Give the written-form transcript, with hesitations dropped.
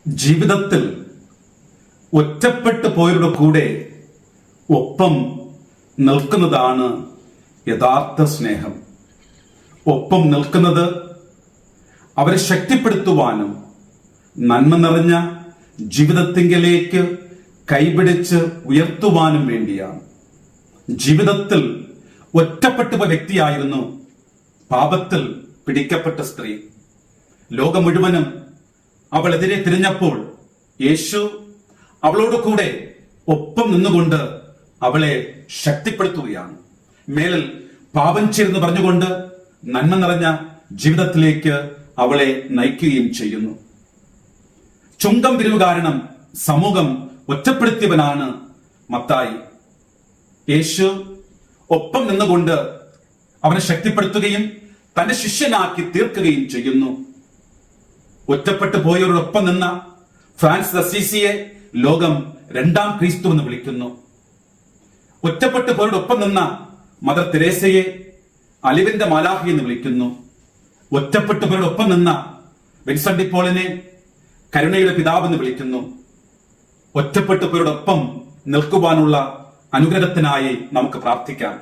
ജീവിതത്തിൽ ഒറ്റപ്പെട്ടു പോയവരുടെ കൂടെ ഒപ്പം നിൽക്കുന്നതാണ് യഥാർത്ഥ സ്നേഹം. ഒപ്പം നിൽക്കുന്നത് അവരെ ശക്തിപ്പെടുത്തുവാനും നന്മ നിറഞ്ഞ ജീവിതത്തിങ്കിലേക്ക് കൈപിടിച്ച് ഉയർത്തുവാനും വേണ്ടിയാണ്. ജീവിതത്തിൽ ഒറ്റപ്പെട്ടു പോയ വ്യക്തിയായിരുന്നു പാപത്തിൽ പിടിക്കപ്പെട്ട സ്ത്രീ. ലോകം മുഴുവനും അവളെതിരെ തിരിഞ്ഞപ്പോൾ യേശു അവളോട് കൂടെ ഒപ്പം നിന്നുകൊണ്ട് അവളെ ശക്തിപ്പെടുത്തുകയാണ്. മേലിൽ പാപം ചെയ്തെന്ന് പറഞ്ഞുകൊണ്ട് നന്മ നിറഞ്ഞ ജീവിതത്തിലേക്ക് അവളെ നയിക്കുകയും ചെയ്യുന്നു. ചുങ്കം പിരിവ് കാരണം സമൂഹം ഒറ്റപ്പെടുത്തിയവനാണ് മത്തായി. യേശു ഒപ്പം നിന്നുകൊണ്ട് അവനെ ശക്തിപ്പെടുത്തുകയും തന്റെ ശിഷ്യനാക്കി തീർക്കുകയും ചെയ്യുന്നു. ഒറ്റപ്പെട്ടു പോയവരോടൊപ്പം നിന്ന ഫ്രാൻസിസ് അസീസിയെ ലോകം രണ്ടാം ക്രിസ്തു എന്ന് വിളിക്കുന്നു. ഒറ്റപ്പെട്ടു പോയവരോടൊപ്പം നിന്ന മദർ തെരേസയെ അലിവിന്റെ മാലാഖി എന്ന് വിളിക്കുന്നു. ഒറ്റപ്പെട്ടു പോയവരോടൊപ്പം നിന്ന വിൻസെന്റ് ഡി പോളിനെ കരുണയുടെ പിതാവ് എന്ന് വിളിക്കുന്നു. ഒറ്റപ്പെട്ടു പോയവരോടൊപ്പം നിൽക്കുവാനുള്ള അനുഗ്രഹത്തിനായി നമുക്ക് പ്രാർത്ഥിക്കാം.